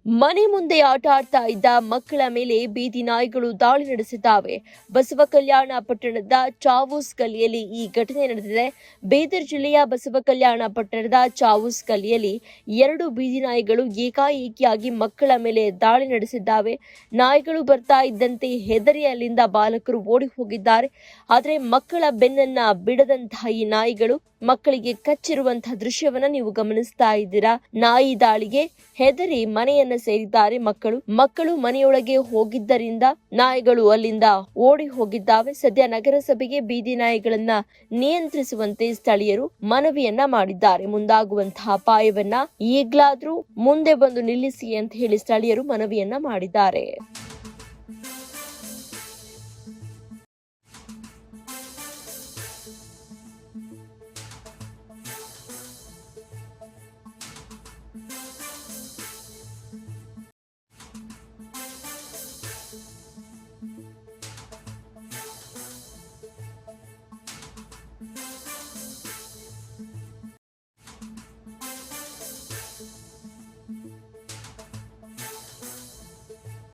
ಮನೆ ಮುಂದೆ ಆಟ ಆಡ್ತಾ ಇದ್ದ ಮಕ್ಕಳ ಮೇಲೆ ಬೀದಿ ನಾಯಿಗಳು ದಾಳಿ ನಡೆಸಿದ್ದಾವೆ. ಬಸವ ಕಲ್ಯಾಣ ಪಟ್ಟಣದ ಚಾವೂಸ್ ಗಲ್ಲಿಯಲ್ಲಿ ಈ ಘಟನೆ ನಡೆದಿದೆ. ಬೀದರ್ ಜಿಲ್ಲೆಯ ಬಸವ ಕಲ್ಯಾಣ ಪಟ್ಟಣದ ಚಾವೂಸ್ ಗಲ್ಲಿಯಲ್ಲಿ 2 ಬೀದಿ ನಾಯಿಗಳು ಏಕಾಏಕಿಯಾಗಿ ಮಕ್ಕಳ ಮೇಲೆ ದಾಳಿ ನಡೆಸಿದ್ದಾವೆ. ನಾಯಿಗಳು ಬರ್ತಾ ಇದ್ದಂತೆ ಹೆದರಿ ಅಲ್ಲಿಂದ ಬಾಲಕರು ಓಡಿ ಹೋಗಿದ್ದಾರೆ. ಆದರೆ ಮಕ್ಕಳ ಬೆನ್ನನ್ನ ಬಿಡದಂತಹ ಈ ನಾಯಿಗಳು ಮಕ್ಕಳಿಗೆ ಕಚ್ಚಿರುವಂತಹ ದೃಶ್ಯವನ್ನ ನೀವು ಗಮನಿಸ್ತಾ ಇದ್ದೀರಾ. ನಾಯಿ ದಾಳಿಗೆ ಹೆದರಿ ಮನೆಯನ್ನ ಸೇರಿದ್ದಾರೆ ಮಕ್ಕಳು ಮನೆಯೊಳಗೆ ಹೋಗಿದ್ದರಿಂದ ನಾಯಿಗಳು ಅಲ್ಲಿಂದ ಓಡಿ ಹೋಗಿದ್ದಾವೆ. ಸದ್ಯ ನಗರಸಭೆಗೆ ಬೀದಿ ನಾಯಿಗಳನ್ನ ನಿಯಂತ್ರಿಸುವಂತೆ ಸ್ಥಳೀಯರು ಮನವಿಯನ್ನ ಮಾಡಿದ್ದಾರೆ. ಮುಂದಾಗುವಂತಹ ಅಪಾಯವನ್ನ ಈಗ್ಲಾದ್ರೂ ಮುಂದೆ ಬಂದು ನಿಲ್ಲಿಸಿ ಅಂತ ಹೇಳಿ ಸ್ಥಳೀಯರು ಮನವಿಯನ್ನ ಮಾಡಿದ್ದಾರೆ.